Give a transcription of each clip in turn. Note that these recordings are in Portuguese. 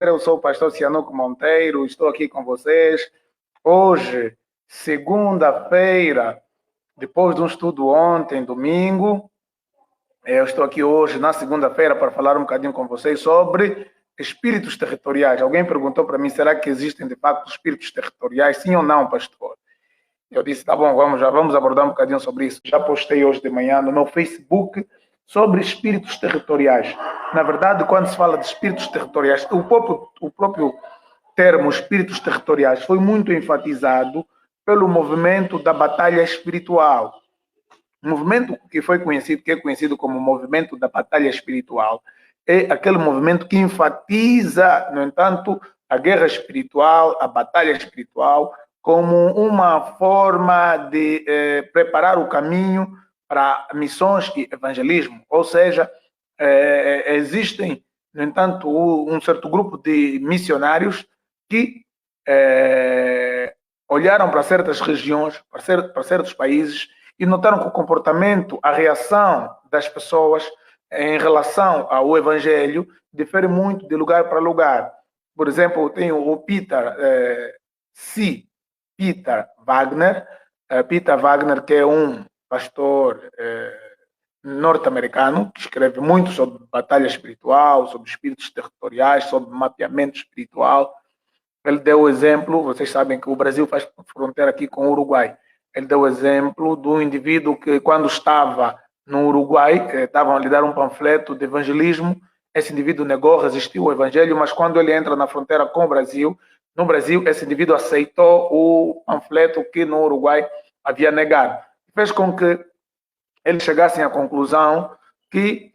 Eu sou o pastor Cianuco Monteiro, estou aqui com vocês. Hoje, segunda-feira, depois de um estudo ontem, domingo, eu estou aqui hoje, na segunda-feira, para falar um bocadinho com vocês sobre espíritos territoriais. Alguém perguntou para mim, será que existem de facto espíritos territoriais? Sim ou não, pastor? Eu disse, tá bom, vamos abordar um bocadinho sobre isso. Já postei hoje de manhã no meu Facebook sobre espíritos territoriais. Na verdade, quando se fala de espíritos territoriais, o próprio termo espíritos territoriais foi muito enfatizado pelo movimento da batalha espiritual. O movimento que é conhecido como movimento da batalha espiritual, é aquele movimento que enfatiza, no entanto, a guerra espiritual, a batalha espiritual, como uma forma de preparar o caminho para missões e evangelismo. Ou seja, existem, no entanto, um certo grupo de missionários que olharam para certas regiões, para certos países, e notaram que o comportamento, a reação das pessoas em relação ao evangelho difere muito de lugar para lugar. Por exemplo, tem o Peter Wagner, Peter Wagner, que é um pastor norte-americano, que escreve muito sobre batalha espiritual, sobre espíritos territoriais, sobre mapeamento espiritual. Ele deu o exemplo, vocês sabem que o Brasil faz fronteira aqui com o Uruguai. Ele deu o exemplo do indivíduo que, quando estava no Uruguai, estavam a lhe dar um panfleto de evangelismo. Esse indivíduo negou, resistiu ao evangelho, mas quando ele entra na fronteira com o Brasil, no Brasil, esse indivíduo aceitou o panfleto que no Uruguai havia negado. Fez com que eles chegassem à conclusão que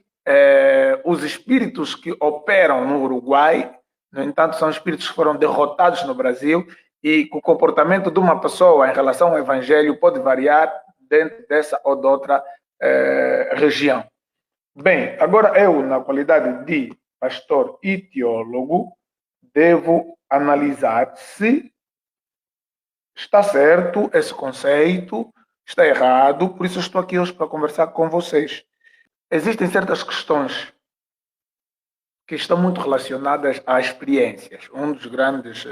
os espíritos que operam no Uruguai, no entanto, são espíritos que foram derrotados no Brasil, e que o comportamento de uma pessoa em relação ao evangelho pode variar dentro dessa ou de outra região. Bem, agora eu, na qualidade de pastor e teólogo, devo analisar se está certo esse conceito, está errado, por isso estou aqui hoje para conversar com vocês. Existem certas questões que estão muito relacionadas a experiências. Um dos grandes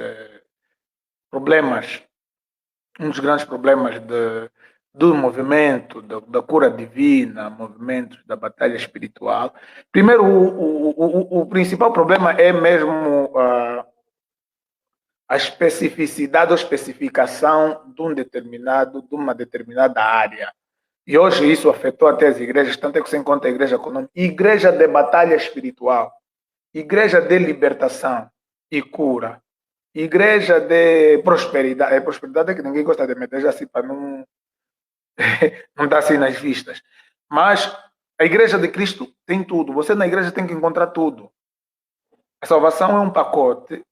problemas do movimento da cura divina, movimentos da batalha espiritual. Primeiro, o principal problema é mesmo a especificidade ou especificação de uma determinada área. E hoje isso afetou até as igrejas, tanto é que você encontra a igreja com o nome Igreja de Batalha Espiritual, Igreja de Libertação e Cura, Igreja de Prosperidade. Prosperidade é que ninguém gosta de meter assim para não, não dar assim nas vistas. Mas a Igreja de Cristo tem tudo. Você na igreja tem que encontrar tudo. A salvação é um pacote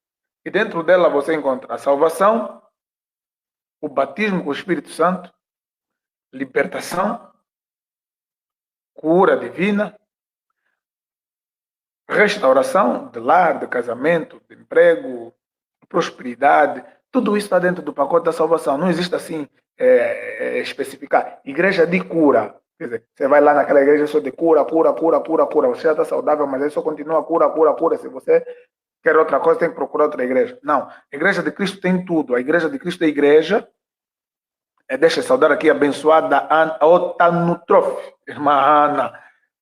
e dentro dela você encontra a salvação, o batismo com o Espírito Santo, libertação, cura divina, restauração de lar, de casamento, de emprego, prosperidade. Tudo isso está dentro do pacote da salvação. Não existe assim especificar. Igreja de cura. Quer dizer, você vai lá naquela igreja só de cura. Você já está saudável, mas aí só continua cura. Se você quer outra coisa, tem que procurar outra igreja. Não. A igreja de Cristo tem tudo. A igreja de Cristo é a igreja. Deixa eu saudar aqui a abençoada Otanutrof, irmã Ana,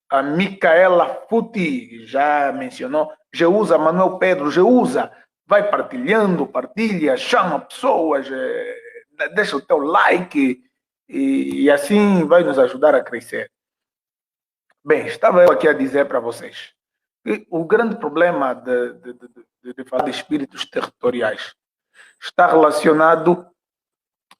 a Micaela Futi, já mencionou, Geusa, Manuel Pedro, Geusa, vai partilha, chama pessoas, deixa o teu like e assim vai nos ajudar a crescer. Bem, estava eu aqui a dizer para vocês que o grande problema de falar de espíritos territoriais está relacionado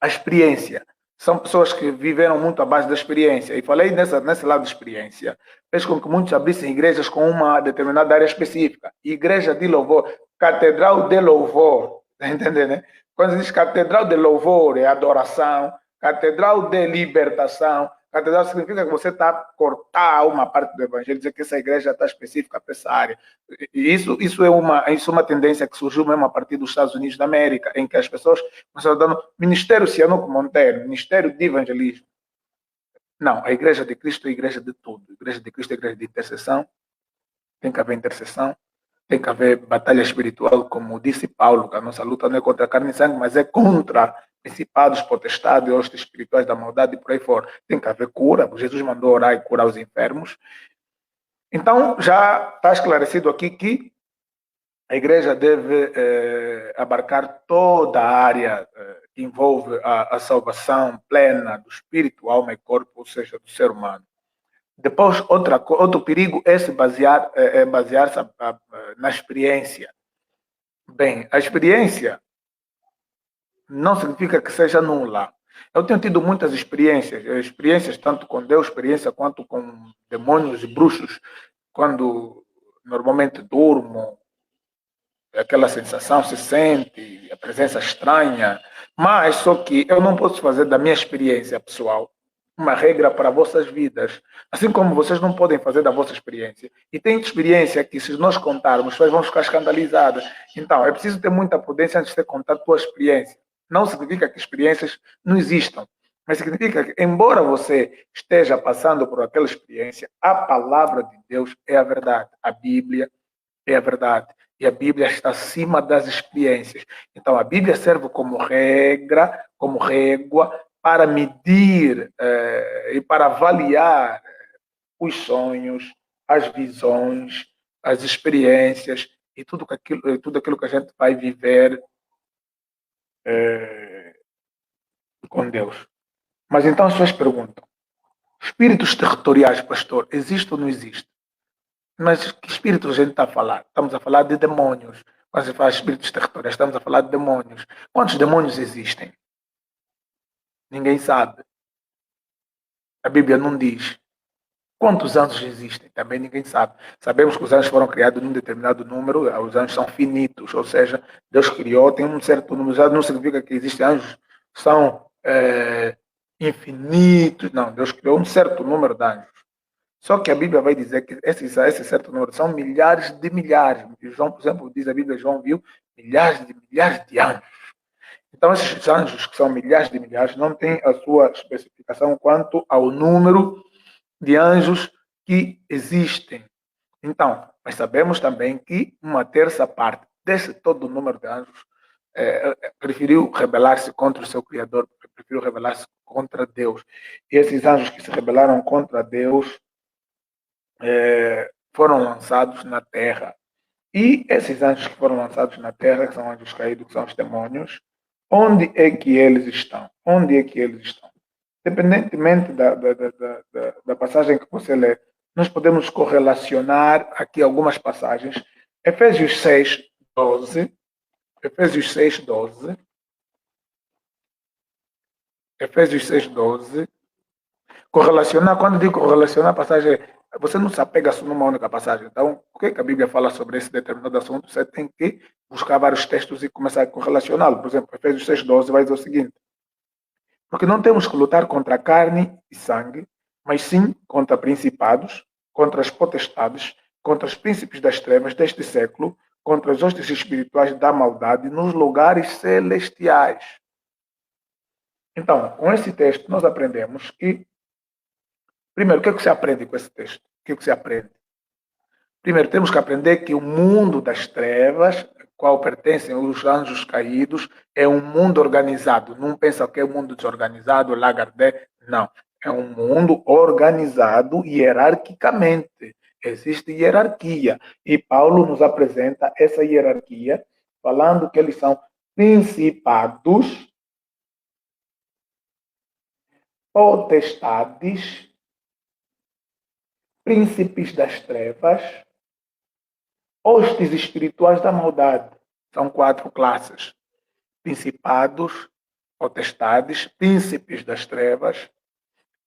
à experiência. São pessoas que viveram muito à base da experiência. E falei nesse lado de experiência. Fez com que muitos abrissem igrejas com uma determinada área específica. Igreja de louvor, catedral de louvor. Está entendendo, né? Quando se diz catedral de louvor, é adoração. Catedral de libertação. Catedral significa que você está a cortar uma parte do evangelho, dizer que essa igreja está específica para essa área. E isso é uma tendência que surgiu mesmo a partir dos Estados Unidos da América, em que as pessoas começaram dando Ministério Cianuco Monteiro, Ministério de Evangelismo. Não, a igreja de Cristo é a igreja de tudo. A igreja de Cristo é a igreja de intercessão. Tem que haver intercessão. Tem que haver batalha espiritual, como disse Paulo, que a nossa luta não é contra carne e sangue, mas é contra principados, potestades, hostes espirituais da maldade e por aí fora. Tem que haver cura. Jesus mandou orar e curar os enfermos. Então, já está esclarecido aqui que a igreja deve abarcar toda a área que envolve a salvação plena do espírito, alma e corpo, ou seja, do ser humano. Depois, outro perigo é se basear-se na experiência. Bem, a experiência não significa que seja nula. Eu tenho tido muitas experiências tanto com Deus, experiência quanto com demônios e bruxos, quando normalmente durmo, aquela sensação se sente, a presença estranha, mas só que eu não posso fazer da minha experiência pessoal uma regra para vossas vidas, assim como vocês não podem fazer da vossa experiência. E tem experiência que se nós contarmos, as pessoas vão ficar escandalizadas. Então, é preciso ter muita prudência antes de contar a tua experiência. Não significa que experiências não existam, mas significa que, embora você esteja passando por aquela experiência, a palavra de Deus é a verdade. A Bíblia é a verdade. E a Bíblia está acima das experiências. Então, a Bíblia serve como regra, como régua, para medir e para avaliar os sonhos, as visões, as experiências e tudo aquilo que a gente vai viver com Deus. Mas então as pessoas perguntam: espíritos territoriais, pastor, existe ou não existe? Mas que espírito a gente está a falar? Estamos a falar de demônios. Quando se fala de espíritos territoriais, estamos a falar de demônios. Quantos demônios existem? Ninguém sabe. A Bíblia não diz. Quantos anjos existem? Também ninguém sabe. Sabemos que os anjos foram criados num determinado número, os anjos são finitos, ou seja, Deus criou, tem um certo número, já não significa que existem anjos que são infinitos, não, Deus criou um certo número de anjos. Só que a Bíblia vai dizer que esse certo número são milhares de milhares. João, por exemplo, diz a Bíblia, João viu milhares de anjos. Então, esses anjos, que são milhares de milhares, não têm a sua especificação quanto ao número de anjos que existem. Então, mas sabemos também que uma terça parte desse todo o número de anjos preferiu rebelar-se contra o seu Criador, preferiu rebelar-se contra Deus. E esses anjos que se rebelaram contra Deus foram lançados na terra. E esses anjos que foram lançados na terra, que são anjos caídos, que são os demônios, onde é que eles estão? Onde é que eles estão? Independentemente da passagem que você lê, nós podemos correlacionar aqui algumas passagens. Efésios 6, 12. Efésios 6, 12. Efésios 6, 12. Correlacionar, quando digo correlacionar a passagem, você não se apega só numa única passagem. Então, o que a Bíblia fala sobre esse determinado assunto, você tem que buscar vários textos e começar a correlacioná-lo. Por exemplo, Efésios 6, 12 vai dizer o seguinte: porque não temos que lutar contra carne e sangue, mas sim contra principados, contra as potestades, contra os príncipes das trevas deste século, contra as hostes espirituais da maldade nos lugares celestiais. Então, com esse texto, nós aprendemos que, primeiro, o que é que você aprende com esse texto? O que é que você aprende? Primeiro, temos que aprender que o mundo das trevas, qual pertencem os anjos caídos, é um mundo organizado. Não pensa que é um mundo desorganizado, lagardé. Não. É um mundo organizado hierarquicamente. Existe hierarquia. E Paulo nos apresenta essa hierarquia, falando que eles são principados, potestades, príncipes das trevas, hostes espirituais da maldade. São 4 classes: principados, potestades, príncipes das trevas,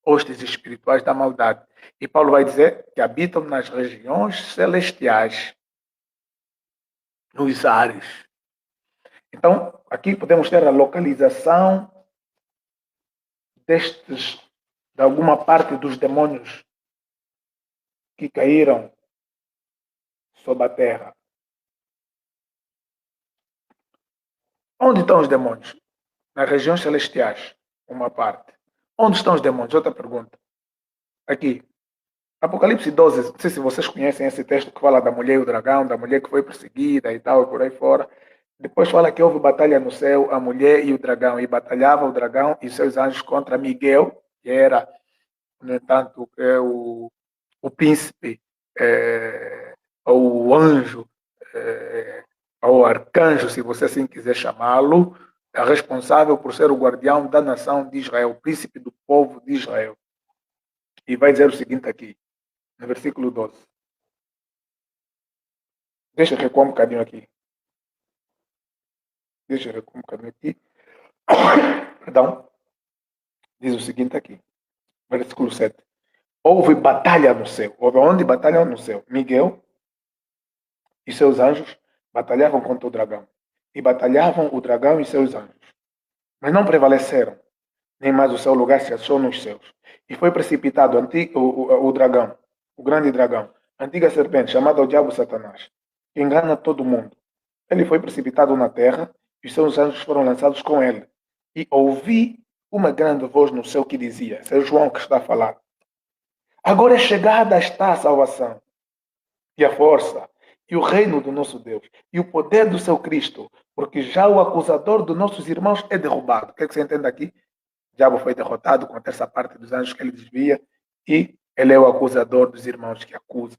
hostes espirituais da maldade. E Paulo vai dizer que habitam nas regiões celestiais, nos ares. Então, aqui podemos ter a localização de alguma parte dos demônios que caíram sobre a terra. Onde estão os demônios? Nas regiões celestiais, uma parte. Onde estão os demônios? Outra pergunta. Aqui. Apocalipse 12, não sei se vocês conhecem esse texto que fala da mulher e o dragão, da mulher que foi perseguida e tal, e por aí fora. Depois fala que houve batalha no céu, a mulher e o dragão, e batalhava o dragão e seus anjos contra Miguel, que era, no entanto, o príncipe, ou o anjo, ou o arcanjo, se você assim quiser chamá-lo, é responsável por ser o guardião da nação de Israel, o príncipe do povo de Israel. E vai dizer o seguinte aqui, no versículo 12. Deixa eu recuar um bocadinho aqui. Deixa eu recuar um bocadinho aqui. Perdão. Diz o seguinte aqui, versículo 7. Houve batalha no céu. Houve onde? Batalha no céu. Miguel e seus anjos batalhavam contra o dragão. E batalhavam o dragão e seus anjos. Mas não prevaleceram. Nem mais o seu lugar se achou nos céus. E foi precipitado o dragão, o grande dragão, a antiga serpente, chamada o diabo Satanás, que engana todo mundo. Ele foi precipitado na terra e os seus anjos foram lançados com ele. E ouvi uma grande voz no céu que dizia, esse é João que está a falar, agora é chegada está a salvação e a força e o reino do nosso Deus e o poder do seu Cristo, porque já o acusador dos nossos irmãos é derrubado. O que é que você entende aqui? O diabo foi derrotado com a terça parte dos anjos que ele desvia e ele é o acusador dos irmãos que acusa.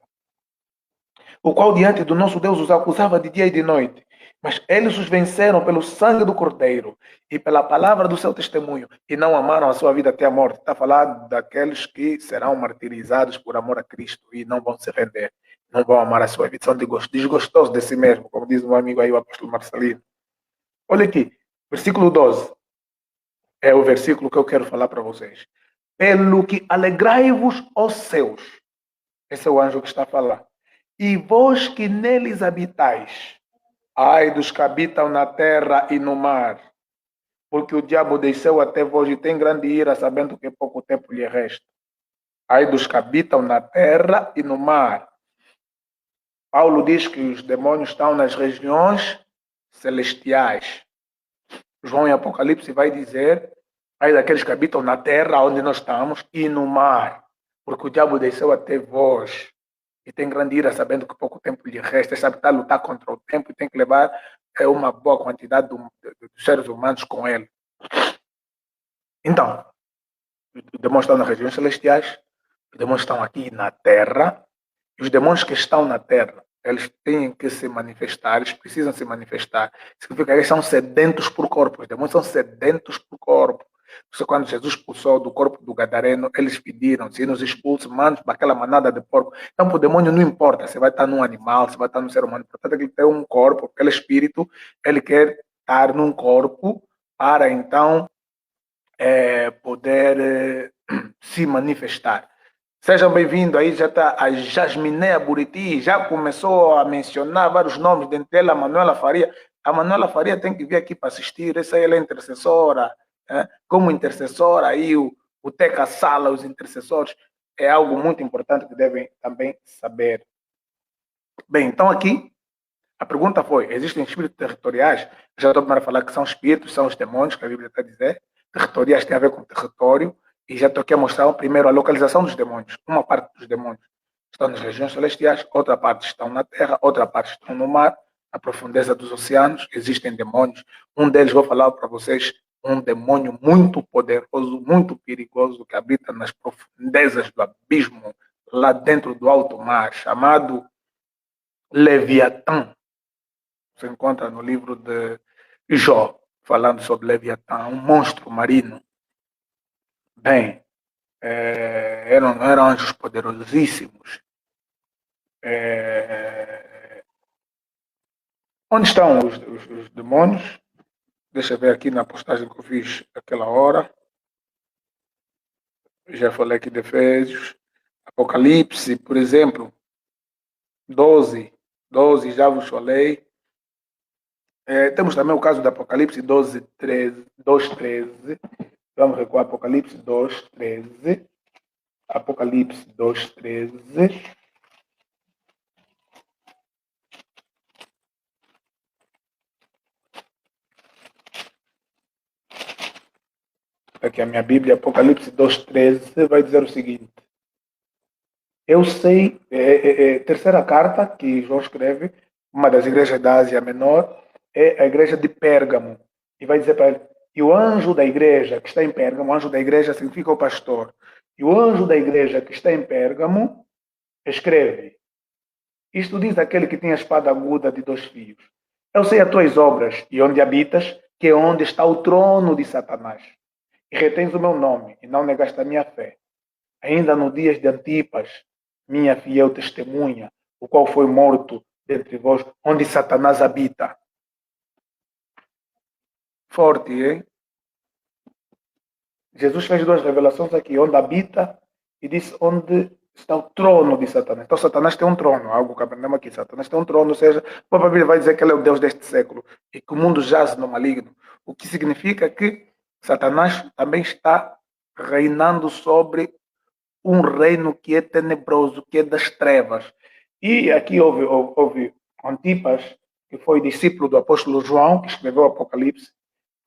O qual diante do nosso Deus os acusava de dia e de noite. Mas eles os venceram pelo sangue do Cordeiro e pela palavra do seu testemunho e não amaram a sua vida até a morte. Está a falar daqueles que serão martirizados por amor a Cristo e não vão se render, não vão amar a sua vida. São desgostosos de si mesmo, como diz um amigo aí, o apóstolo Marcelino. Olha aqui, versículo 12. É o versículo que eu quero falar para vocês. Pelo que alegrai-vos, ó céus. Esse é o anjo que está a falar. E vós que neles habitais, ai dos que habitam na terra e no mar, porque o diabo desceu até vós e tem grande ira, sabendo que pouco tempo lhe resta. Ai dos que habitam na terra e no mar. Paulo diz que os demônios estão nas regiões celestiais. João em Apocalipse vai dizer, ai daqueles que habitam na terra onde nós estamos e no mar, porque o diabo desceu até vós e tem grande ira, sabendo que pouco tempo lhe resta, sabe que está a lutar contra o tempo e tem que levar uma boa quantidade dos seres humanos com ele. Então, os demônios estão nas regiões celestiais, os demônios estão aqui na terra, e os demônios que estão na terra, eles têm que se manifestar, eles precisam se manifestar. Significa que eles são sedentos por corpo, os demônios são sedentos por corpo. Isso quando Jesus expulsou do corpo do gadareno, eles pediram, se nos expulse, manda para aquela manada de porco. Então, para o demônio não importa se vai estar num animal, se vai estar num ser humano, portanto, ele tem um corpo, aquele espírito, ele quer estar num corpo para então poder se manifestar. Sejam bem-vindos, aí já está a Jasmineia Buriti, já começou a mencionar vários nomes, dentre eles a Manuela Faria. A Manuela Faria tem que vir aqui para assistir, essa ela é intercessora, como intercessora, aí o Teca Sala, os intercessores, é algo muito importante que devem também saber. Bem, então aqui, a pergunta foi, existem espíritos territoriais? Já estou para falar que são espíritos, são os demônios, que a Bíblia está a dizer. Territoriais tem a ver com território, e já estou aqui a mostrar primeiro a localização dos demônios. Uma parte dos demônios estão nas regiões celestiais, outra parte estão na terra, outra parte estão no mar, na profundeza dos oceanos, existem demônios. Um deles, vou falar para vocês, um demônio muito poderoso, muito perigoso, que habita nas profundezas do abismo, lá dentro do alto mar, chamado Leviatã. Se encontra no livro de Jó, falando sobre Leviatã, um monstro marino. Bem, eram anjos poderosíssimos. Onde estão os demônios? Deixa eu ver aqui na postagem que eu fiz aquela hora. Já falei aqui de Efésios. Apocalipse, por exemplo, 12 já vos falei. Temos também o caso do Apocalipse 2:13. Vamos recuar Apocalipse 2:13. Apocalipse 2:13. Aqui a minha Bíblia, Apocalipse 2:13, vai dizer o seguinte. Eu sei, terceira carta que João escreve, uma das igrejas da Ásia Menor, é a igreja de Pérgamo. E vai dizer para ele, e o anjo da igreja que está em Pérgamo, o anjo da igreja significa o pastor, e o anjo da igreja que está em Pérgamo escreve, isto diz aquele que tem a espada aguda de dois fios. Eu sei as tuas obras e onde habitas, que é onde está o trono de Satanás. E retens o meu nome, e não negaste a minha fé. Ainda no dias de Antipas, minha fiel testemunha, o qual foi morto dentre vós, onde Satanás habita. Forte, hein? Jesus fez duas revelações aqui, onde habita e disse onde está o trono de Satanás. Então Satanás tem um trono, algo que aprendemos aqui. Satanás tem um trono, ou seja, a Bíblia vai dizer que ele é o Deus deste século e que o mundo jaz no maligno. O que significa que Satanás também está reinando sobre um reino que é tenebroso, que é das trevas. E aqui houve Antipas, que foi discípulo do apóstolo João, que escreveu o Apocalipse,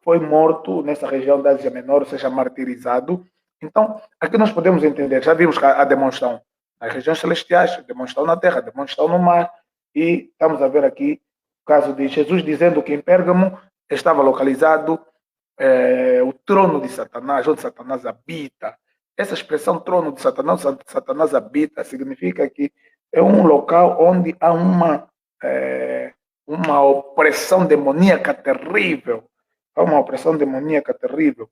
foi morto nessa região da Ásia Menor, ou seja, martirizado. Então, aqui nós podemos entender, já vimos a demonstração nas regiões celestiais, a demonstração na terra, a demonstração no mar, e estamos a ver aqui o caso de Jesus dizendo que em Pérgamo estava localizado o trono de Satanás, onde Satanás habita. Essa expressão trono de Satanás, Satanás habita, significa que é um local onde há uma opressão demoníaca terrível. Há uma opressão demoníaca terrível.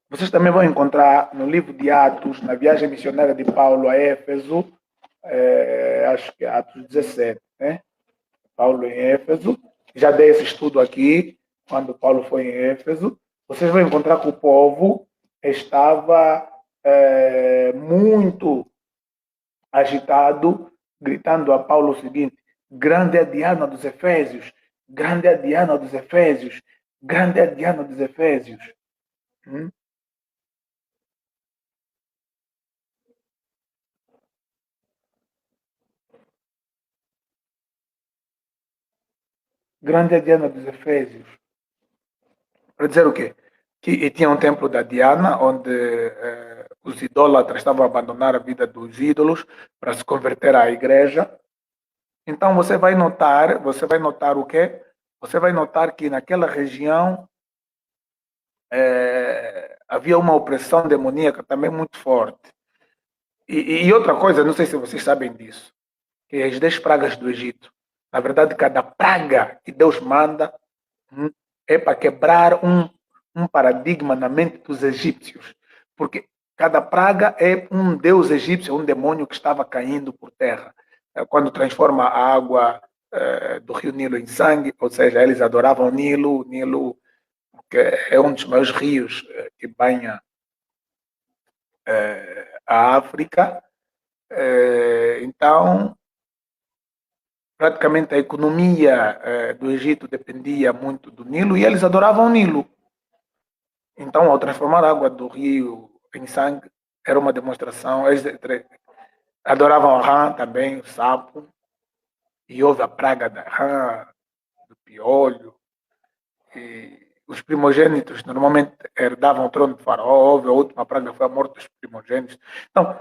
Vocês também vão encontrar no livro de Atos, na viagem missionária de Paulo a Éfeso, acho que é Atos 17, né? Paulo em Éfeso. Já dei esse estudo aqui, quando Paulo foi em Éfeso. Vocês vão encontrar que o povo estava muito agitado, gritando a Paulo o seguinte: grande é a Diana dos Efésios, grande é a Diana dos Efésios, grande é a Diana dos Efésios. Hum? Grande é a Diana dos Efésios. Para dizer o quê? Que tinha um templo da Diana, onde os idólatras estavam a abandonar a vida dos ídolos para se converter à igreja. Então você vai notar o quê? Você vai notar que naquela região havia uma opressão demoníaca também muito forte. E outra coisa, não sei se vocês sabem disso, que as 10 pragas do Egito, na verdade, cada praga que Deus manda é para quebrar um paradigma na mente dos egípcios. Porque cada praga é um deus egípcio, um demônio que estava caindo por terra. Quando transforma a água do rio Nilo em sangue, ou seja, eles adoravam o Nilo que é um dos maiores rios que banha a África. Então, praticamente a economia do Egito dependia muito do Nilo e eles adoravam o Nilo. Então, ao transformar a água do rio em sangue, era uma demonstração. Eles adoravam a rã também, o sapo, e houve a praga da rã, do piolho. E os primogênitos normalmente herdavam o trono de Faraó. Houve a última praga, foi a morte dos primogênitos. Então,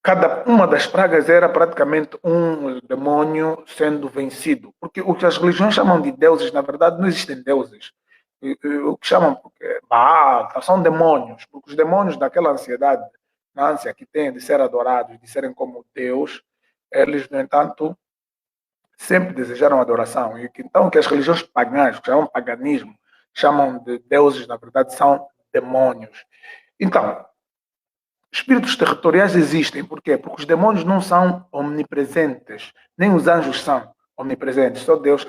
cada uma das pragas era praticamente um demônio sendo vencido. Porque o que as religiões chamam de deuses, na verdade, não existem deuses. O que chamam Baal, são demônios. Porque os demônios daquela ansiedade, na ânsia que têm de ser adorados, de serem como Deus, eles, no entanto, sempre desejaram adoração. E então, que as religiões pagãs, que chamam paganismo, chamam de deuses, na verdade, são demônios. Então, espíritos territoriais existem, por quê? Porque os demônios não são omnipresentes, nem os anjos são omnipresentes. Só Deus,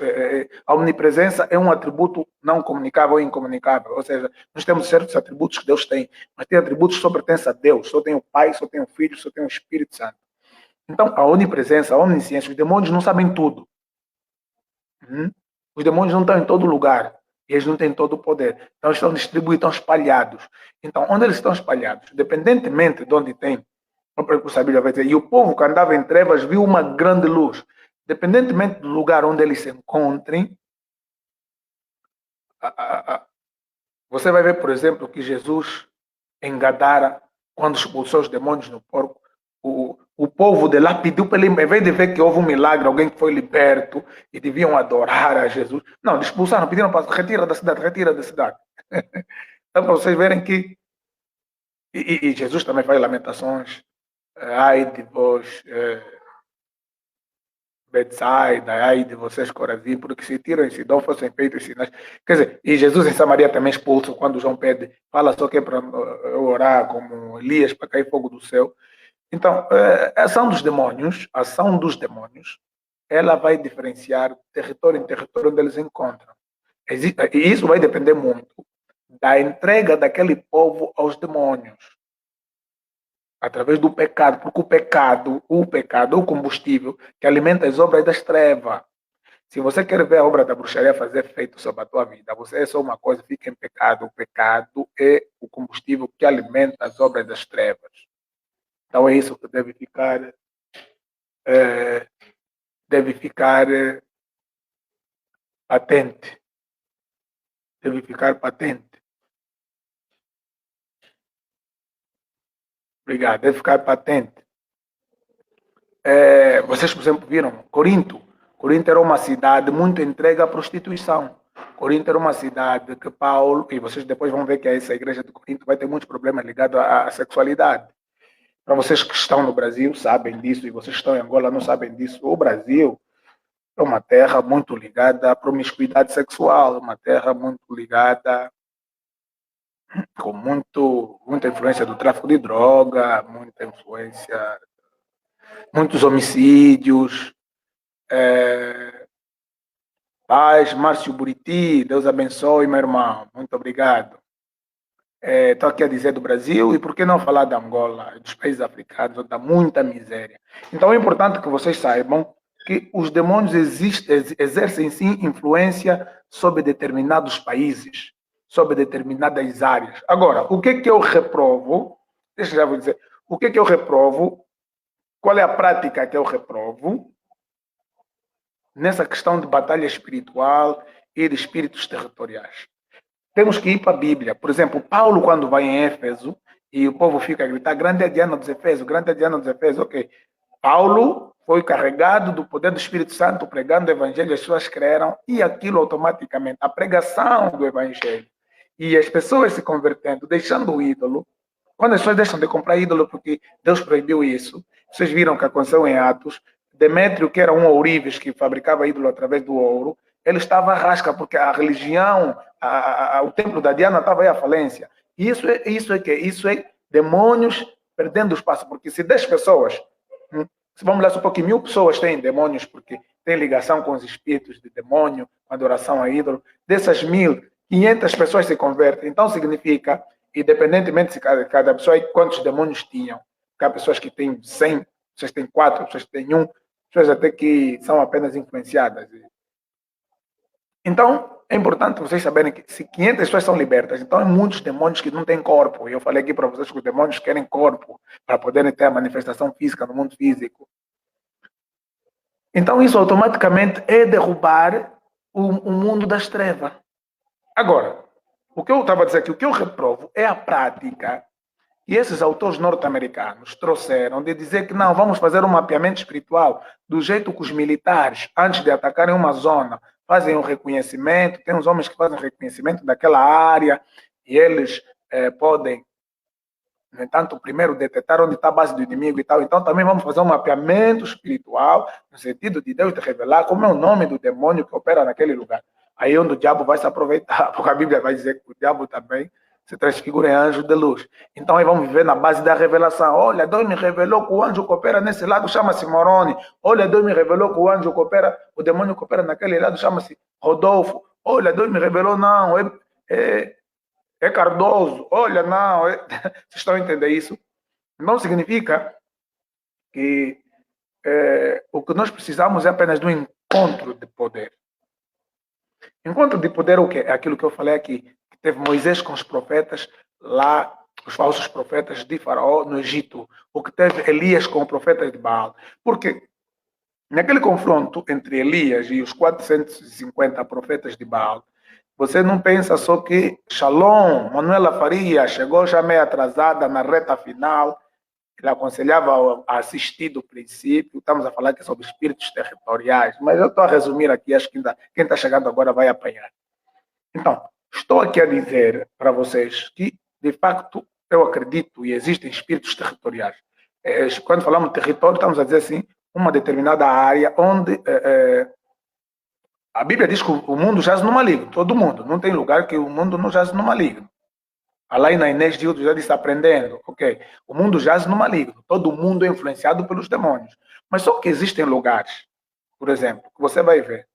a omnipresença é um atributo não comunicável ou incomunicável. Ou seja, nós temos certos atributos que Deus tem, mas tem atributos que só pertencem a Deus. Só tem o Pai, só tem o Filho, só tem o Espírito Santo. Então, a onipresença, a onisciência, os demônios não sabem tudo. Os demônios não estão em todo lugar. E eles não têm todo o poder. Então, estão distribuídos, estão espalhados. Então, onde eles estão espalhados, independentemente de onde tem, a Bíblia vai dizer, e o povo que andava em trevas viu uma grande luz. Independentemente do lugar onde eles se encontrem, você vai ver, por exemplo, que Jesus, em Gadara, quando expulsou os demônios no porco, O povo de lá pediu para ele, em vez de ver que houve um milagre, alguém que foi liberto e deviam adorar a Jesus. Não, expulsaram, pediram para retira da cidade, retira da cidade. Então, para vocês verem que. E Jesus também faz lamentações. Ai de vós, Betsaida, ai de vocês, Corazim, porque se tiram em Sidom fossem feitos sinais. Quer dizer, e Jesus em Samaria também expulso, quando João pede, fala só que é para orar como Elias, para cair fogo do céu. Então, a ação dos demônios, ela vai diferenciar território em território onde eles encontram. E isso vai depender muito da entrega daquele povo aos demônios, através do pecado, porque o pecado é o combustível que alimenta as obras das trevas. Se você quer ver a obra da bruxaria fazer efeito sobre a tua vida, você é só uma coisa, fica em pecado. O pecado é o combustível que alimenta as obras das trevas. Então é isso que deve ficar patente. Deve ficar patente. Obrigado. Deve ficar patente. Vocês, por exemplo, viram Corinto. Corinto era uma cidade muito entregue à prostituição. Corinto era uma cidade que Paulo, e vocês depois vão ver que essa igreja de Corinto vai ter muitos problemas ligados à sexualidade. Para vocês que estão no Brasil, sabem disso, e vocês que estão em Angola não sabem disso. O Brasil é uma terra muito ligada à promiscuidade sexual, uma terra muito ligada com muita influência do tráfico de droga, muita influência, muitos homicídios. Paz, Márcio Buriti, Deus abençoe, meu irmão, muito obrigado. Estou aqui a dizer do Brasil e por que não falar da Angola, dos países africanos, onde há muita miséria. Então é importante que vocês saibam que os demônios exercem sim influência sobre determinados países, sobre determinadas áreas. Agora, o que eu reprovo? Deixa eu já vou dizer. O que eu reprovo? Qual é a prática que eu reprovo nessa questão de batalha espiritual e de espíritos territoriais? Temos que ir para a Bíblia. Por exemplo, Paulo, quando vai em Éfeso, e o povo fica a gritar, grande é Diana dos Efésios, grande é Diana dos Efésios, ok. Paulo foi carregado do poder do Espírito Santo, pregando o Evangelho, as pessoas creram, e aquilo automaticamente, a pregação do Evangelho, e as pessoas se convertendo, deixando o ídolo, quando as pessoas deixam de comprar ídolo, porque Deus proibiu isso, vocês viram o que aconteceu em Atos, Demétrio, que era um ourives que fabricava ídolo através do ouro, ele estava à rasca, porque a religião, o templo da Diana estava aí à falência. Isso é demônios perdendo espaço, porque se 10 pessoas, se vamos lá supor que 1000 pessoas têm demônios, porque têm ligação com os espíritos de demônio, com adoração a ídolo, dessas 1000, 500 pessoas se convertem. Então significa, independentemente se cada pessoa, quantos demônios tinham, porque há pessoas que têm 100, pessoas que têm 4, pessoas que têm 1, pessoas até que são apenas influenciadas. Então, é importante vocês saberem que se 500 pessoas são libertas, então há muitos demônios que não têm corpo. E eu falei aqui para vocês que os demônios querem corpo para poderem ter a manifestação física no mundo físico. Então, isso automaticamente é derrubar o mundo das trevas. Agora, o que eu estava a dizer aqui, o que eu reprovo é a prática e esses autores norte-americanos trouxeram de dizer que não, vamos fazer um mapeamento espiritual do jeito que os militares, antes de atacarem uma zona, fazem um reconhecimento, tem uns homens que fazem reconhecimento daquela área e eles podem, no entanto, primeiro detectar onde está a base do inimigo e tal. Então também vamos fazer um mapeamento espiritual, no sentido de Deus te revelar como é o nome do demônio que opera naquele lugar. Aí onde o diabo vai se aproveitar, porque a Bíblia vai dizer que o diabo também se transfigura em anjo de luz. Então aí vamos viver na base da revelação. Olha, Deus me revelou que o anjo que opera nesse lado chama-se Moroni. Olha, Deus me revelou que o anjo que opera, o demônio que opera naquele lado chama-se Rodolfo. Olha, Deus me revelou, não, é Cardoso. Olha, não, vocês estão a entender isso? Não significa que o que nós precisamos é apenas de um encontro de poder. Encontro de poder o quê? É aquilo que eu falei aqui, que teve Moisés com os profetas lá, os falsos profetas de Faraó no Egito, o que teve Elias com os profetas de Baal. Porque naquele confronto entre Elias e os 450 profetas de Baal, você não pensa só que Shalom, Manuela Faria, chegou já meio atrasada na reta final, Ele aconselhava a assistir do princípio. Estamos a falar aqui sobre espíritos territoriais, mas eu estou a resumir aqui, acho que quem está chegando agora vai apanhar. Então, estou aqui a dizer para vocês que, de facto, eu acredito e existem espíritos territoriais. Quando falamos de território, estamos a dizer assim, uma determinada área onde a Bíblia diz que o mundo jaz no maligno, todo mundo. Não tem lugar que o mundo não jaz no maligno. Lá na Inês Dildo já disse aprendendo, ok, o mundo jaz no maligno, todo mundo é influenciado pelos demônios. Mas só que existem lugares, por exemplo, que você vai ver,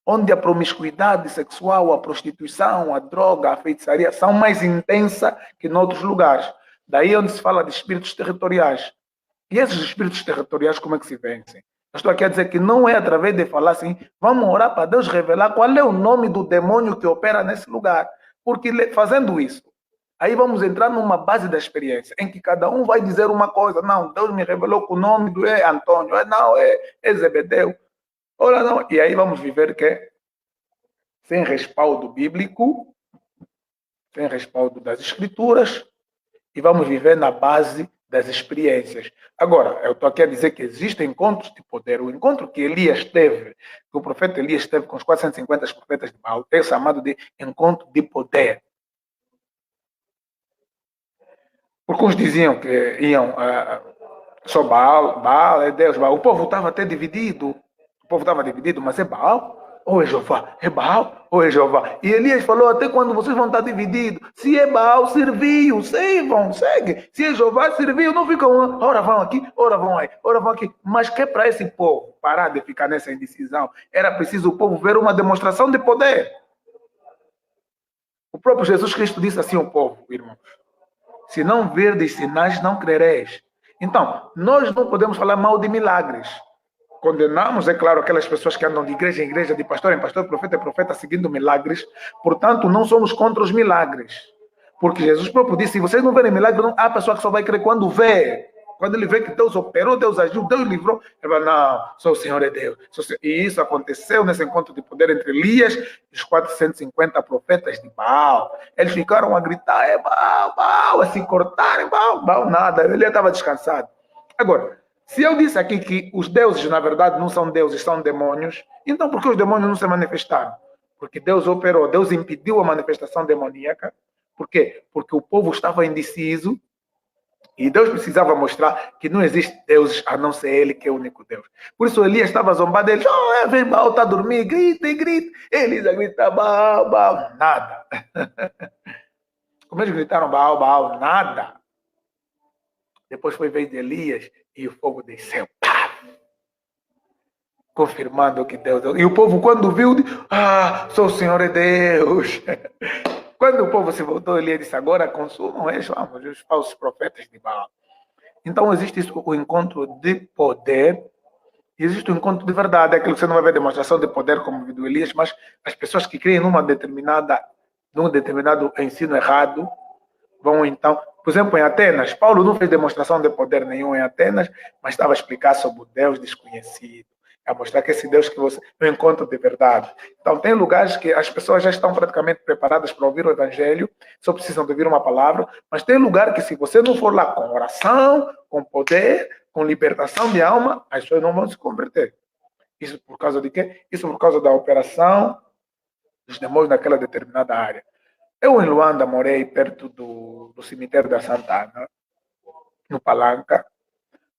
onde a promiscuidade sexual, a prostituição, a droga, a feitiçaria são mais intensas que em outros lugares. Daí onde se fala de espíritos territoriais. E esses espíritos territoriais, como é que se vencem? Eu estou aqui a dizer que não é através de falar assim, vamos orar para Deus revelar qual é o nome do demônio que opera nesse lugar. Porque fazendo isso, aí vamos entrar numa base da experiência, em que cada um vai dizer uma coisa. Não, Deus me revelou que o nome do é Antônio. Não, é Zebedeu. Ora, não. E aí vamos viver que sem respaldo bíblico, sem respaldo das escrituras, e vamos viver na base das experiências. Agora, eu estou aqui a dizer que existem encontros de poder. O encontro que Elias teve, que o profeta Elias teve com os 450 profetas de Baal, é chamado de encontro de poder. Porque uns diziam que iam só Baal é Deus, Baal. O povo estava até dividido. O povo estava dividido, mas é Baal ou é Jeová? É Baal ou é Jeová? E Elias falou, até quando vocês vão estar divididos, se é Baal, serviu, sirvam, segue. Se é Jeová, serviu, não ficam, ora vão aqui, ora vão aí, ora vão aqui. Mas que é para esse povo parar de ficar nessa indecisão? Era preciso o povo ver uma demonstração de poder. O próprio Jesus Cristo disse assim ao povo, irmãos, se não verdes sinais, não crereis. Então, nós não podemos falar mal de milagres. Condenamos, é claro, aquelas pessoas que andam de igreja em igreja, de pastor em pastor, profeta em profeta, seguindo milagres. Portanto, não somos contra os milagres. Porque Jesus próprio disse, se vocês não verem milagre, não, há pessoa que só vai crer quando vê. Quando ele vê que Deus operou, Deus agiu, Deus livrou, ele fala, não, só o Senhor é Deus. E isso aconteceu nesse encontro de poder entre Elias e os 450 profetas de Baal. Eles ficaram a gritar, é Baal, Baal, a se cortarem, Baal, Baal, nada. Ele estava descansado. Agora, se eu disse aqui que os deuses, na verdade, não são deuses, são demônios, então por que os demônios não se manifestaram? Porque Deus operou, Deus impediu a manifestação demoníaca. Por quê? Porque o povo estava indeciso e Deus precisava mostrar que não existe deuses a não ser Ele, que é o único Deus. Por isso Elias estava zombado, ele vem Baal, está a dormir, grita e grita. Eles a gritar, Baal, Baal, nada. Como eles gritaram, Baal, Baal, nada. Depois foi vez de Elias e o fogo desceu. Confirmando que Deus... E o povo, quando viu, só o Senhor é Deus. Quando o povo se voltou, Elias disse, agora consumam os falsos profetas de Baal. Então existe isso, o encontro de poder, e existe o encontro de verdade, aquilo que você não vai ver demonstração de poder como do Elias, mas as pessoas que creem num determinado ensino errado, vão então, por exemplo, em Atenas, Paulo não fez demonstração de poder nenhum em Atenas, mas estava a explicar sobre o Deus desconhecido, a mostrar que esse Deus que você não encontra de verdade. Então, tem lugares que as pessoas já estão praticamente preparadas para ouvir o Evangelho, só precisam de ouvir uma palavra, mas tem lugar que se você não for lá com oração, com poder, com libertação de alma, as pessoas não vão se converter. Isso por causa de quê? Isso por causa da operação dos demônios naquela determinada área. Eu, em Luanda, morei perto do cemitério da Santa Ana, no Palanca.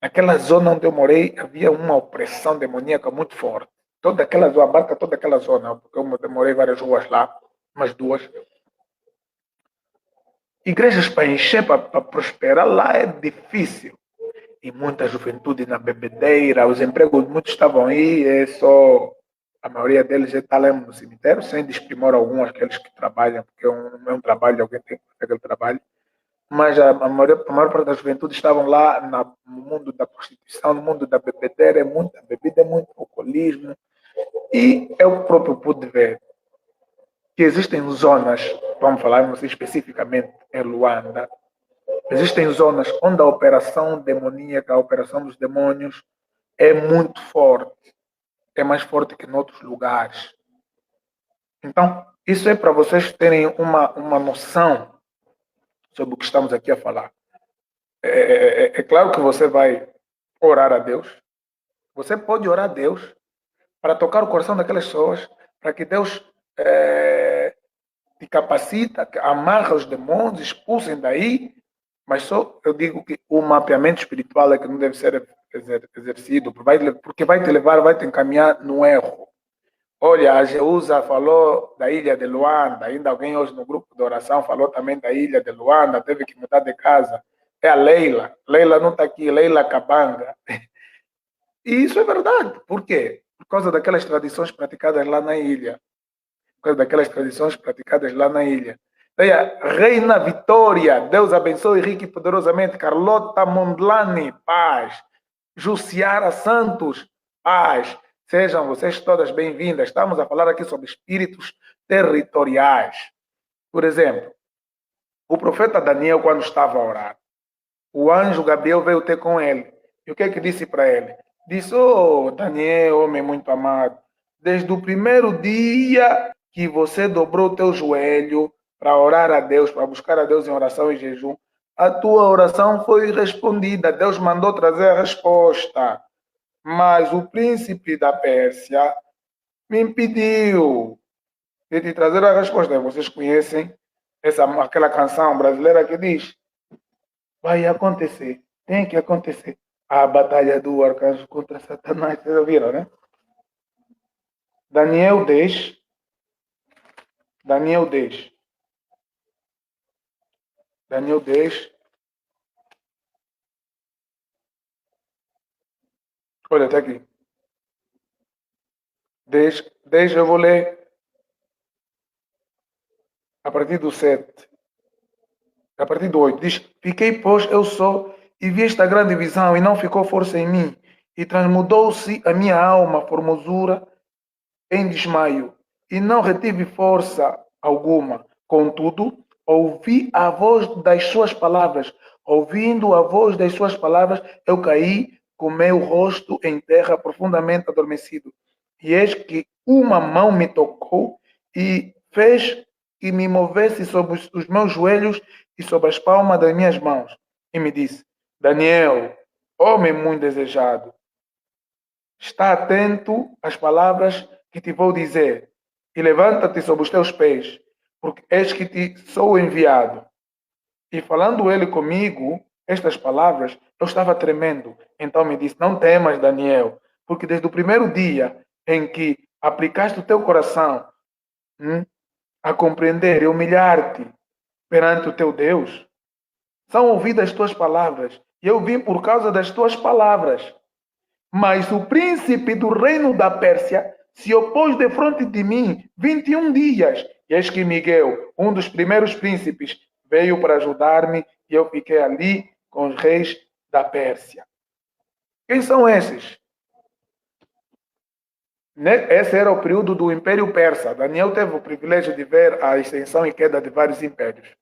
Naquela zona onde eu morei, havia uma opressão demoníaca muito forte. Toda aquela zona, abarca toda aquela zona, porque eu demorei várias ruas lá, umas duas. Igrejas para encher, para prosperar, lá é difícil. E muita juventude na bebedeira, os empregos muitos estavam aí, a maioria deles está lá no cemitério, sem desprimor algum, aqueles que trabalham, porque é um trabalho, alguém tem que fazer aquele trabalho. Mas a maior parte da juventude estavam lá no mundo da prostituição, no mundo da bebedeira, é muita bebida, é muito alcoolismo. E eu próprio pude ver que existem zonas, vamos falar especificamente em Luanda, existem zonas onde a operação demoníaca, a operação dos demônios é muito forte, é mais forte que em outros lugares. Então, isso é para vocês terem uma noção sobre o que estamos aqui a falar. É claro que você vai orar a Deus. Você pode orar a Deus para tocar o coração daquelas pessoas, para que Deus te capacita, amarra os demônios, expulsem daí, mas só eu digo que o mapeamento espiritual é que não deve ser exercido, porque vai te levar, vai te encaminhar no erro. Olha, a Geusa falou da ilha de Luanda, ainda alguém hoje no grupo de oração falou também da ilha de Luanda, teve que mudar de casa. É a Leila. Leila não está aqui, Leila Cabanga. E isso é verdade. Por quê? Por causa daquelas tradições praticadas lá na ilha. Por causa daquelas tradições praticadas lá na ilha. Olha, Reina Vitória, Deus abençoe rique e poderosamente. Carlota Mondlane, paz. Jussiara Santos, paz. Sejam vocês todas bem-vindas. Estamos a falar aqui sobre espíritos territoriais. Por exemplo, o profeta Daniel, quando estava a orar, o anjo Gabriel veio ter com ele. E o que é que disse para ele? Disse, oh, Daniel, homem muito amado, desde o primeiro dia que você dobrou o teu joelho para orar a Deus, para buscar a Deus em oração e jejum, a tua oração foi respondida. Deus mandou trazer a resposta. Mas o príncipe da Pérsia me impediu de te trazer a resposta. Vocês conhecem aquela canção brasileira que diz: vai acontecer, tem que acontecer a batalha do arcanjo contra Satanás. Vocês ouviram, né? Daniel 10. Daniel 10. Daniel 10. Olha, está aqui. 10 eu vou ler a partir do 7. A partir do 8. Diz: fiquei, pois, eu só, e vi esta grande visão, e não ficou força em mim, e transmudou-se a minha alma, formosura, em desmaio, e não retive força alguma. Contudo, ouvi a voz das suas palavras. Ouvindo a voz das suas palavras, eu caí com meu rosto em terra, profundamente adormecido. E eis que uma mão me tocou e fez que me movesse sobre os meus joelhos e sobre as palmas das minhas mãos. E me disse: Daniel, homem muito desejado, está atento às palavras que te vou dizer, e levanta-te sobre os teus pés, porque eis que te sou enviado. E falando ele comigo estas palavras, eu estava tremendo. Então me disse: não temas, Daniel, porque desde o primeiro dia em que aplicaste o teu coração a compreender e humilhar-te perante o teu Deus, são ouvidas as tuas palavras, e eu vim por causa das tuas palavras. Mas o príncipe do reino da Pérsia se opôs de frente de mim 21 dias. E eis que Miguel, um dos primeiros príncipes, veio para ajudar-me e eu fiquei ali com os reis da Pérsia. Quem são esses? Esse era o período do Império Persa. Daniel teve o privilégio de ver a extensão e queda de vários impérios.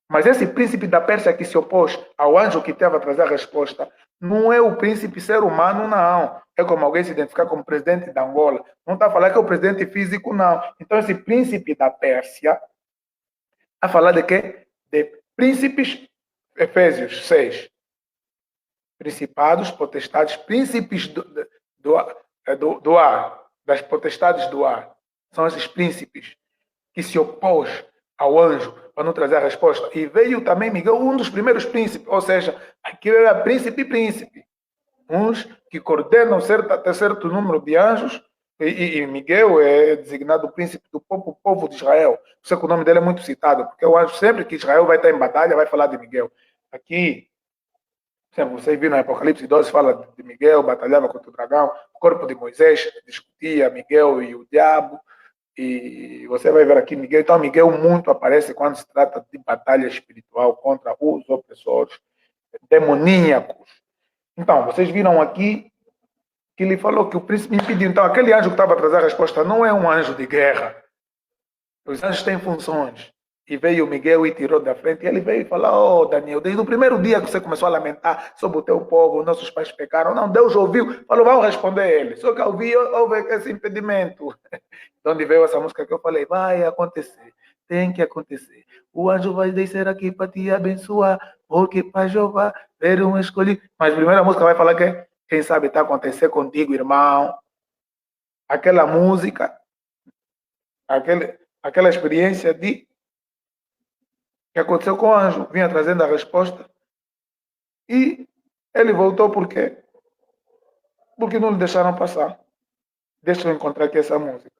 Mas esse príncipe da Pérsia que se opôs ao anjo que teve a trazer a resposta, não é o príncipe ser humano, não. É como alguém se identificar como presidente da Angola. Não está a falar que é o presidente físico, não. Então, esse príncipe da Pérsia, a falar de quê? De príncipes, Efésios 6. Principados, potestades, príncipes do ar, das potestades do ar. São esses príncipes que se opôs ao anjo para não trazer a resposta. E veio também Miguel, um dos primeiros príncipes, ou seja, aquilo era príncipe. Uns que coordenam certo número de anjos, e Miguel é designado príncipe do povo de Israel. Por isso que o nome dele é muito citado, porque o anjo, sempre que Israel vai estar em batalha, vai falar de Miguel. Aqui, vocês viram no Apocalipse 12, fala de Miguel, batalhava contra o dragão, o corpo de Moisés discutia Miguel e o diabo. E você vai ver aqui Miguel. Então, Miguel muito aparece quando se trata de batalha espiritual contra os opressores demoníacos. Então, vocês viram aqui que ele falou que o príncipe impediu. Então, aquele anjo que estava a trazer a resposta não é um anjo de guerra. Os anjos têm funções. E veio Miguel e tirou da frente. E ele veio e falou: oh, Daniel, desde o primeiro dia que você começou a lamentar sobre o teu povo, nossos pais pecaram. Não, Deus ouviu. Falou: vamos responder ele. Só que houve esse impedimento. De onde veio essa música que eu falei: vai acontecer. tem que acontecer. O anjo vai descer aqui para te abençoar, porque para Jeová ver um escolhido. Mas a primeira música vai falar que, quem sabe, está acontecer contigo, irmão. Aquela música, aquela experiência de que aconteceu com o anjo, vinha trazendo a resposta e ele voltou por quê? Porque não lhe deixaram passar. Deixa eu encontrar aqui essa música.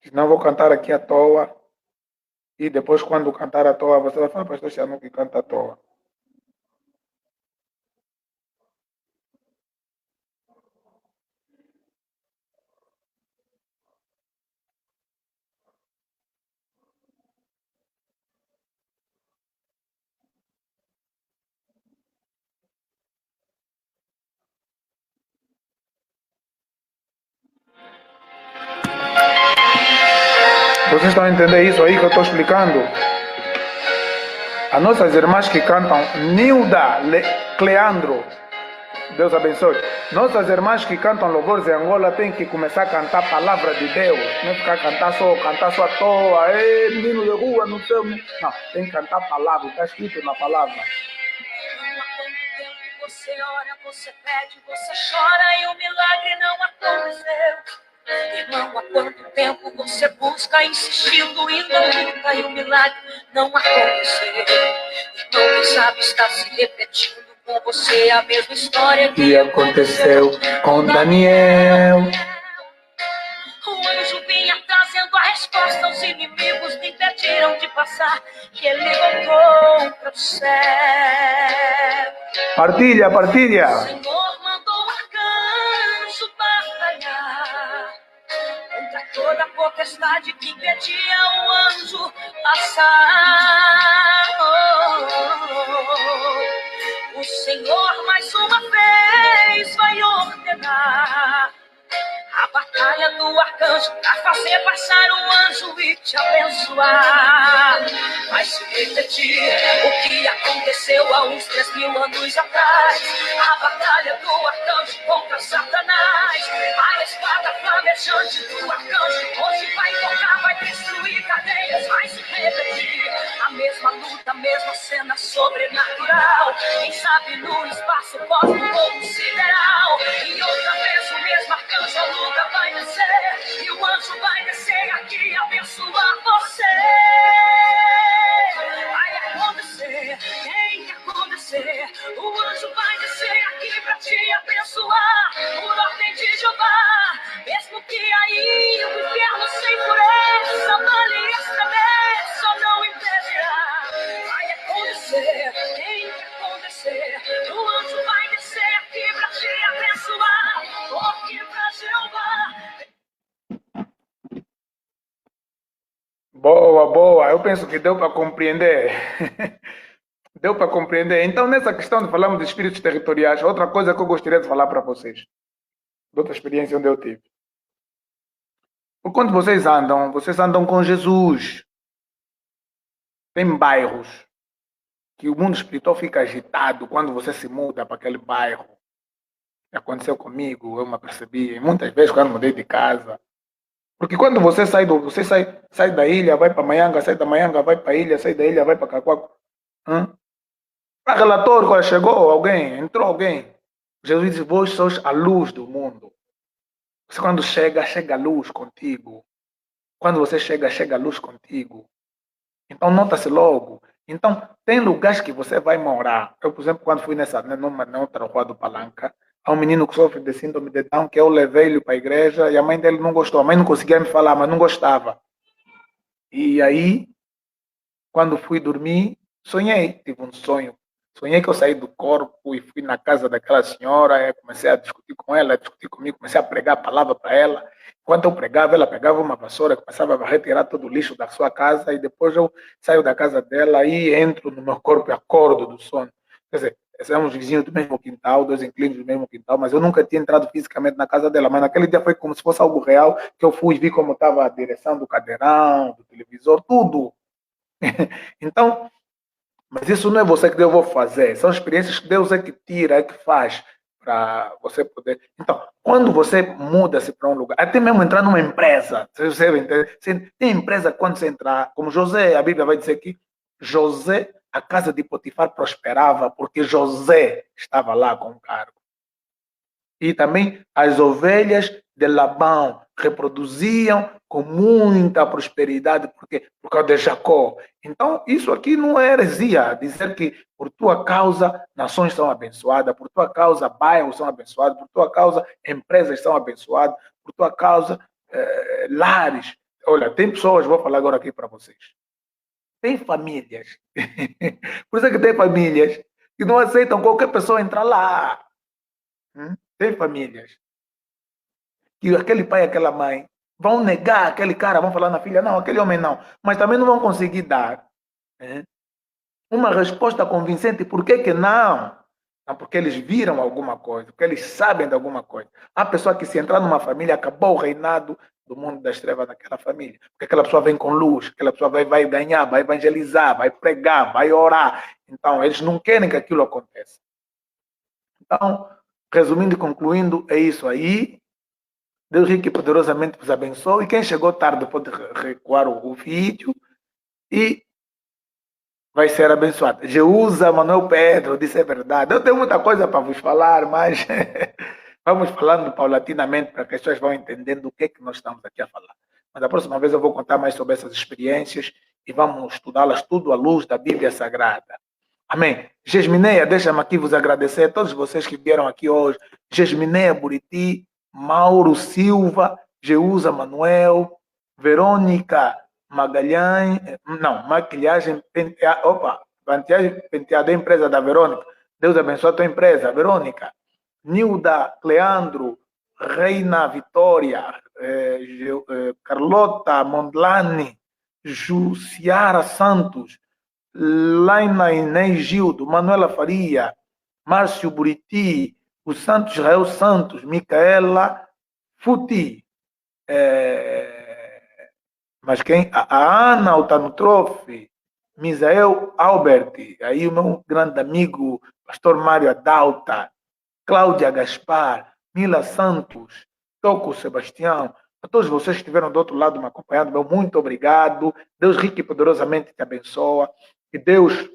Senão vou cantar aqui à toa. E depois, quando cantar à toa, você vai falar, pastor Xanu que canta à toa. Vocês estão a entender isso aí que eu estou explicando? As nossas irmãs que cantam, Nilda Cleandro, Deus abençoe. Nossas irmãs que cantam louvores em Angola têm que começar a cantar a palavra de Deus. Não é ficar cantar só à toa. Menino de rua, não sei. Não, tem que cantar a palavra, está escrito na palavra. Você ora, você pede, você chora e o milagre não aconteceu. Irmão, há quanto tempo você busca insistindo e não luta e o milagre não aconteceu? Irmão, quem sabe está se repetindo com você a mesma história que aconteceu com Daniel. O anjo vinha trazendo a resposta, os inimigos me impediram de passar, que ele voltou para o céu. Partilha. O Senhor mandou um arcanjo batalhar contra toda a potestade que impedia o anjo passar. O Senhor mais uma vez vai ordenar a batalha do arcanjo para fazer passar o anjo e te abençoar. Vai se repetir o que aconteceu há uns 3.000 anos atrás. A batalha do arcanjo contra Satanás. A espada flamejante do arcanjo hoje vai tocar, vai destruir cadeias. Vai se repetir a mesma luta, a mesma cena sobrenatural. Quem sabe no espaço cósmico ou sideral. E outra vez o mesmo arcanjo, a luta vai descer. E o anjo vai descer aqui e abençoar você. Vai acontecer, tem que acontecer. O anjo vai descer aqui pra te abençoar. Por ordem de Jeová, mesmo que aí o inferno se enfureça, vale estremeça, não impedirá. Vai acontecer, tem que acontecer. O anjo vai descer aqui pra te abençoar. Porque pra Jeová. Boa. Eu penso que deu para compreender. Deu para compreender. Então, nessa questão de falarmos de espíritos territoriais, outra coisa que eu gostaria de falar para vocês, de outra experiência onde eu tive. Quando vocês andam com Jesus. Tem bairros que o mundo espiritual fica agitado quando você se muda para aquele bairro. Aconteceu comigo, eu me apercebi muitas vezes quando mudei de casa. Porque quando você sai da ilha, vai para Maianga, sai da Maianga, vai para a ilha, sai da ilha, vai para Cacoaco. Para relatório, quando chegou alguém, entrou alguém. Jesus disse, vós sois a luz do mundo. Você quando chega a luz contigo. Quando você chega a luz contigo. Então nota-se logo. Então tem lugares que você vai morar. Eu, por exemplo, quando fui numa outra rua do Palanca, há um menino que sofre de síndrome de Down, que eu levei ele para a igreja e a mãe dele não gostou. A mãe não conseguia me falar, mas não gostava. E aí, quando fui dormir, tive um sonho. Sonhei que eu saí do corpo e fui na casa daquela senhora, comecei a discutir com ela, discutir comigo, comecei a pregar a palavra para ela. Enquanto eu pregava, ela pegava uma vassoura, começava a retirar todo o lixo da sua casa e depois eu saio da casa dela e entro no meu corpo e acordo do sono. Quer dizer, éramos vizinhos do mesmo quintal, dois inquilinos do mesmo quintal, mas eu nunca tinha entrado fisicamente na casa dela. Mas naquele dia foi como se fosse algo real, que eu fui e vi como estava a direção do cadeirão, do televisor, tudo. Então, mas isso não é você que Deus vai fazer. São experiências que Deus é que tira, é que faz. para você poder. Então, quando você muda-se para um lugar, até mesmo entrar numa empresa, você entende? Tem empresa quando você entrar, como José, a Bíblia vai dizer que José, a casa de Potifar prosperava porque José estava lá com o cargo. E também as ovelhas de Labão reproduziam com muita prosperidade por causa de Jacó. Então, isso aqui não é heresia, dizer que por tua causa nações são abençoadas, por tua causa bairros são abençoados, por tua causa empresas são abençoadas, por tua causa lares. Olha, tem pessoas, vou falar agora aqui para vocês, tem famílias, por isso é que tem famílias que não aceitam qualquer pessoa entrar lá. Tem famílias que aquele pai e aquela mãe vão negar aquele cara, vão falar na filha, não, aquele homem não, mas também não vão conseguir dar uma resposta convincente. Por que não? Não, porque eles viram alguma coisa, porque eles sabem de alguma coisa. Há pessoa que se entrar numa família, acabou o reinado do mundo das trevas naquela família, porque aquela pessoa vem com luz, aquela pessoa vai ganhar, vai evangelizar, vai pregar, vai orar. Então, eles não querem que aquilo aconteça. Então, resumindo e concluindo, é isso aí. Deus rico e poderosamente vos abençoe. E quem chegou tarde pode recuar o vídeo e vai ser abençoado. Jeusa Manuel Pedro disse é verdade. Eu tenho muita coisa para vos falar, mas vamos falando paulatinamente para que as pessoas vão entendendo o que é que nós estamos aqui a falar. Mas da próxima vez eu vou contar mais sobre essas experiências e vamos estudá-las tudo à luz da Bíblia Sagrada. Amém. Gesmineia, deixa-me aqui vos agradecer a todos vocês que vieram aqui hoje. Gesmineia Buriti, Mauro Silva, Jeusa Manuel, Verônica Magalhães, não, maquilhagem penteada, maquilhagem penteada é a empresa da Verônica. Deus abençoe a tua empresa, Verônica. Nilda Cleandro, Reina Vitória, Carlota Mondlane, Jussiara Santos, Laina Inês Gildo, Manuela Faria, Márcio Buriti, o Santos Israel Santos, Micaela Futi, mas quem? A Ana Altanutrofe, Misael Albert, aí o meu grande amigo, pastor Mário Adalta, Cláudia Gaspar, Mila Santos, Toco Sebastião, a todos vocês que estiveram do outro lado me acompanhando, meu muito obrigado. Deus rico e poderosamente te abençoa. Que Deus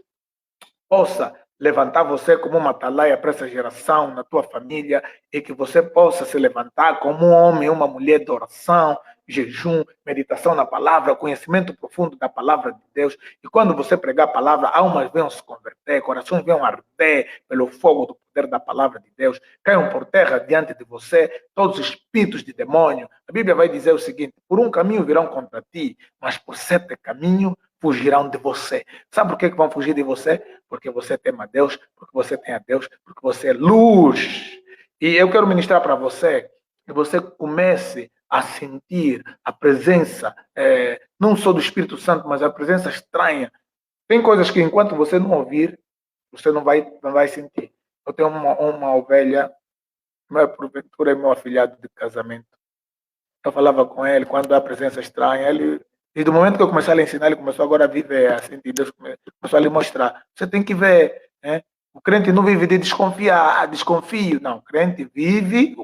possa levantar você como uma atalaia para essa geração, na tua família, e que você possa se levantar como um homem, uma mulher de oração, jejum, meditação na palavra, conhecimento profundo da palavra de Deus. E quando você pregar a palavra, almas venham se converter, corações venham arder pelo fogo do poder da palavra de Deus, caiam por terra diante de você todos os espíritos de demônio. A Bíblia vai dizer o seguinte: por um caminho virão contra ti, mas por 7 caminhos fugirão de você. Sabe por que vão fugir de você? Porque você teme a Deus, porque você tem a Deus, porque você é luz. E eu quero ministrar para você que você comece a sentir a presença, não só do Espírito Santo, mas a presença estranha. Tem coisas que enquanto você não ouvir, você não vai sentir. Eu tenho uma ovelha, porventura é meu afilhado de casamento. Eu falava com ele, quando há presença estranha, ele... E do momento que eu comecei a lhe ensinar, ele começou agora a viver, a sentir, Deus começou a lhe mostrar. Você tem que ver, né? O crente não vive de desconfiar, desconfio. Não, o crente vive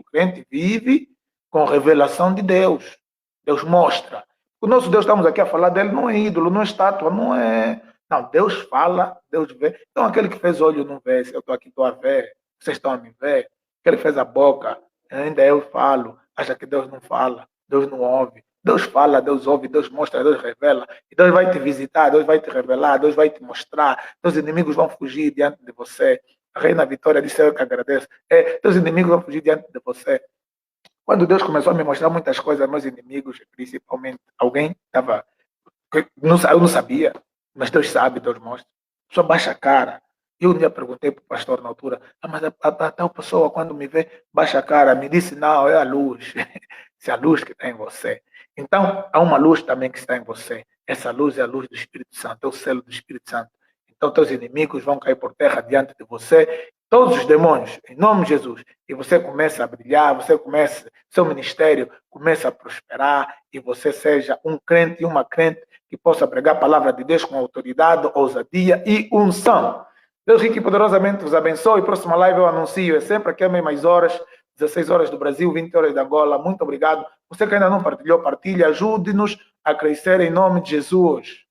com revelação de Deus. Deus mostra. O nosso Deus, estamos aqui a falar dele, não é ídolo, não é estátua, não é... Não, Deus fala, Deus vê. Então aquele que fez olho não vê, se eu estou aqui, estou a ver, vocês estão a me ver. Aquele que fez a boca, ainda eu falo, acha que Deus não fala, Deus não ouve. Deus fala, Deus ouve, Deus mostra, Deus revela. E Deus vai te visitar, Deus vai te revelar, Deus vai te mostrar. Teus inimigos vão fugir diante de você. A Reina Vitória disse, eu que agradeço. Teus inimigos vão fugir diante de você. Quando Deus começou a me mostrar muitas coisas, meus inimigos, principalmente, alguém estava... Eu não sabia, mas Deus sabe, Deus mostra. Só baixa a cara. Eu um dia perguntei para o pastor na altura, mas a tal pessoa, quando me vê, baixa a cara, me disse, não, é a luz. Se a luz que está em você. Então, há uma luz também que está em você. Essa luz é a luz do Espírito Santo, é o selo do Espírito Santo. Então, teus inimigos vão cair por terra diante de você, todos os demônios, em nome de Jesus. E você começa a brilhar, seu ministério começa a prosperar, e você seja um crente e uma crente que possa pregar a palavra de Deus com autoridade, ousadia e unção. Deus rico e poderosamente vos abençoe. Próxima live eu anuncio. É sempre aqui às mesmas horas. 16 horas do Brasil, 20 horas da Angola. Muito obrigado. Você que ainda não partilhou, partilhe. Ajude-nos a crescer em nome de Jesus.